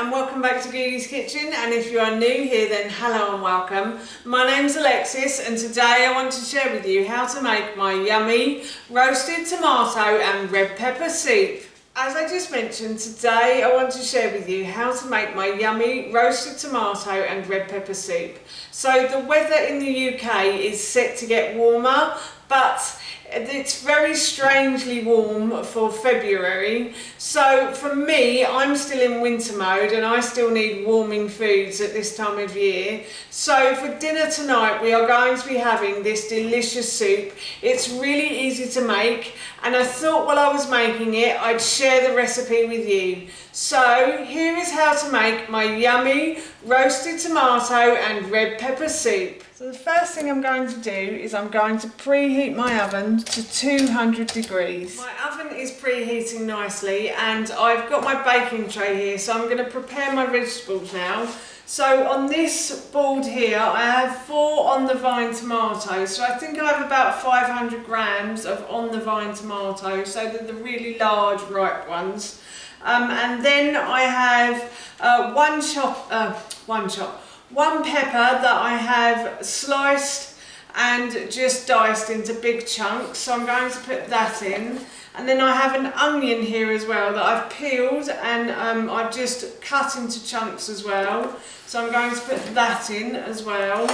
and welcome back to Googie's Kitchen, and if you are new here then hello and welcome. My name's Alexis and today I want to share with you how to make my yummy roasted tomato and red pepper soup. As I just mentioned, today I want to share with you how to make my yummy roasted tomato and red pepper soup. So the weather in the UK is set to get warmer, but it's very strangely warm for February. So for me, I'm still in winter mode and I still need warming foods at this time of year. So for dinner tonight, we are going to be having this delicious soup. It's really easy to make, and I thought while I was making it, I'd share the recipe with you. So here is how to make my yummy roasted tomato and red pepper soup. So the first thing I'm going to do is I'm going to preheat my oven to 200 degrees. My oven is preheating nicely and I've got my baking tray here, so I'm going to prepare my vegetables now. So on this board here I have 4 on the vine tomatoes, so I think I have about 500 grams of on the vine tomatoes, so they're the really large ripe ones. And then I have one pepper that I have sliced and just diced into big chunks, so I'm going to put that in. And then I have an onion here as well that I've peeled and I've just cut into chunks as well, so I'm going to put that in as well.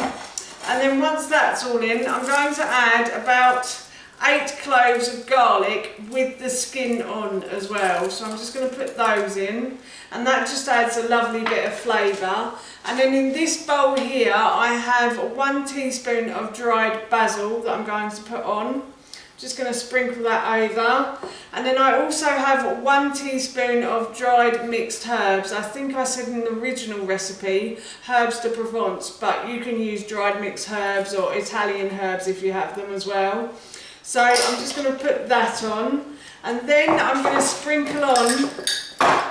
And then once that's all in, I'm going to add about 8 cloves of garlic with the skin on as well, so I'm just going to put those in, and that just adds a lovely bit of flavour. And then in this bowl here I have 1 teaspoon of dried basil that I'm going to put on. Just going to sprinkle that over, and then I also have 1 teaspoon of dried mixed herbs. I think I said in the original recipe herbs de Provence, but you can use dried mixed herbs or Italian herbs if you have them as well. So I'm just going to put that on, and then I'm going to sprinkle on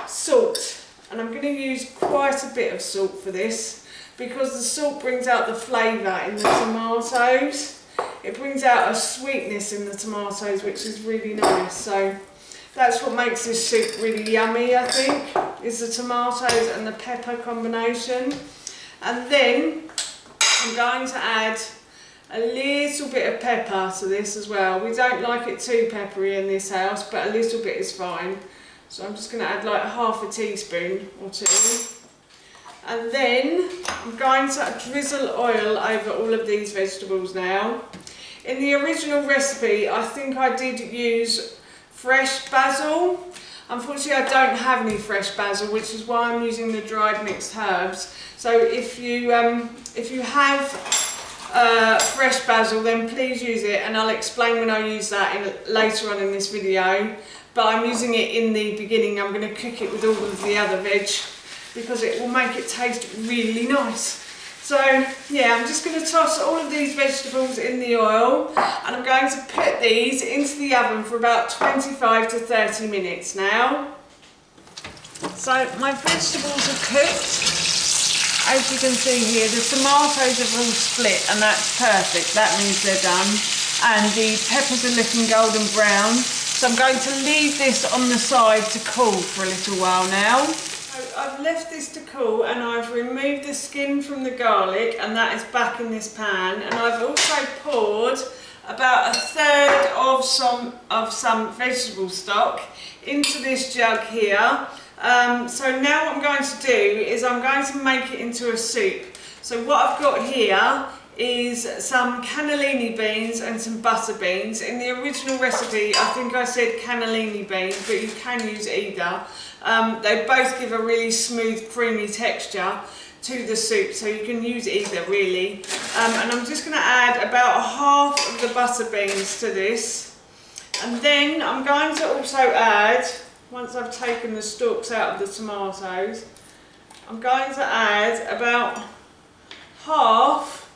salt, and I'm going to use quite a bit of salt for this because the salt brings out the flavour in the tomatoes. It brings out a sweetness in the tomatoes which is really nice, so that's what makes this soup really yummy, I think, is the tomatoes and the pepper combination. And then I'm going to add a little bit of pepper to this as well. We don't like it too peppery in this house, but a little bit is fine. So I'm just going to add like half a teaspoon or 2. And then I'm going to drizzle oil over all of these vegetables now. In the original recipe, I think I did use fresh basil. Unfortunately, I don't have any fresh basil, which is why I'm using the dried mixed herbs. So if you have fresh basil, then please use it, and I'll explain when I use that later on in this video. But I'm using it in the beginning. I'm going to cook it with all of the other veg because it will make it taste really nice. So yeah, I'm just going to toss all of these vegetables in the oil, and I'm going to put these into the oven for about 25 to 30 minutes now. So my vegetables are cooked. As you can see here, the tomatoes have all split, and that's perfect. That means they're done. And the peppers are looking golden brown. So I'm going to leave this on the side to cool for a little while now. So I've left this to cool, and I've removed the skin from the garlic, and that is back in this pan. And I've also poured about 1/3 of some vegetable stock into this jug here. So now what I'm going to do is I'm going to make it into a soup. So what I've got here is some cannellini beans and some butter beans. In the original recipe I think I said cannellini beans, but you can use either. They both give a really smooth creamy texture to the soup, so you can use either really. And I'm just going to add about half of the butter beans to this, and then I'm going to also add, once I've taken the stalks out of the tomatoes, I'm going to add about half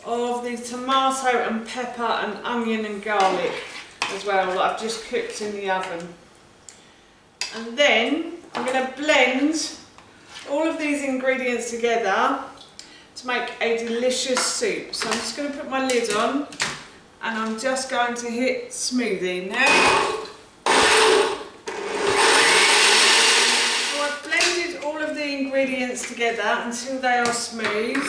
of the tomato and pepper and onion and garlic as well that I've just cooked in the oven. And then I'm going to blend all of these ingredients together to make a delicious soup. So I'm just going to put my lid on, and I'm just going to hit smoothie now. all of the ingredients together until they are smooth,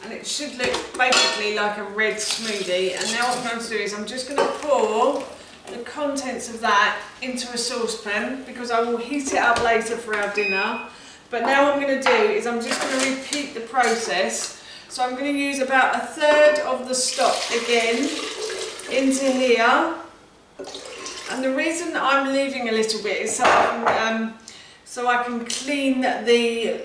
and it should look basically like a red smoothie. And now what I'm going to do is I'm just going to pour the contents of that into a saucepan, because I will heat it up later for our dinner. But now what I'm going to do is I'm just going to repeat the process. So I'm going to use about 1/3 of the stock again into here. And the reason I'm leaving a little bit is so I can clean the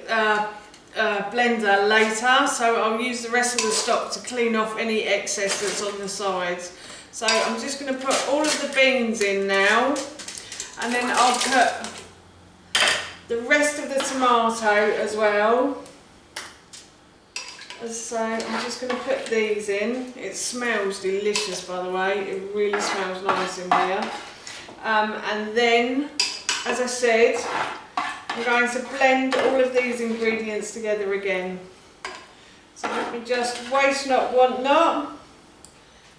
blender later. So I'll use the rest of the stock to clean off any excess that's on the sides. So I'm just going to put all of the beans in now, and then I'll put the rest of the tomato as well. So I'm just going to put these in. It smells delicious, by the way. It really smells nice in here. And then, as I said, I'm going to blend all of these ingredients together again. So let me just waste not, want not.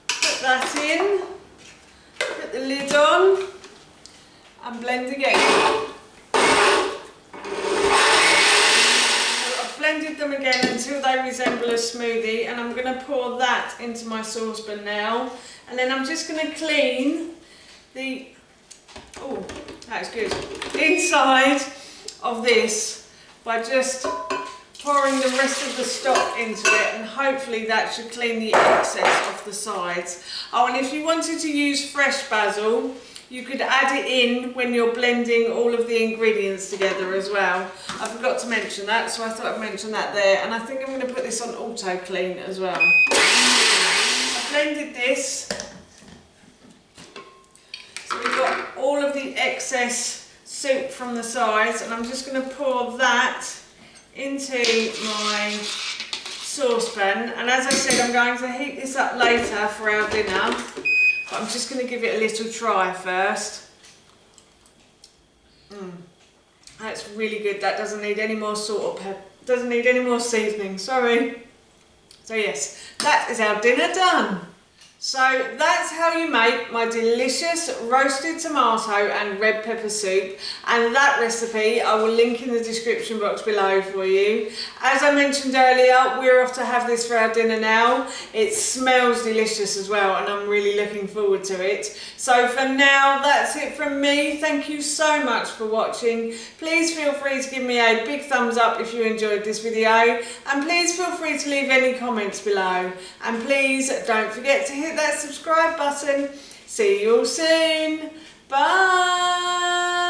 Put that in, put the lid on, and blend again. So I've blended them again until they resemble a smoothie, and I'm going to pour that into my saucepan now. And then I'm just going to clean the, oh, that's good, inside of this by just pouring the rest of the stock into it, and hopefully that should clean the excess off the sides. Oh, and if you wanted to use fresh basil, you could add it in when you're blending all of the ingredients together as well. I forgot to mention that, so I thought I'd mention that there. And I think I'm going to put this on auto clean as well. I blended this, so we've got all of the excess soup from the sides, and I'm just going to pour that into my saucepan. And as I said, I'm going to heat this up later for our dinner, but I'm just going to give it a little try first. That's really good. That doesn't need any more salt or pepper, doesn't need any more seasoning, sorry. So yes, that is our dinner done. So that's how you make my delicious roasted tomato and red pepper soup, and that recipe I will link in the description box below for you. As I mentioned earlier, we're off to have this for our dinner now. It smells delicious as well, and I'm really looking forward to it. So for now, that's it from me. Thank you so much for watching. Please feel free to give me a big thumbs up if you enjoyed this video, and please feel free to leave any comments below, and please don't forget to hit that subscribe button. See you all soon. Bye.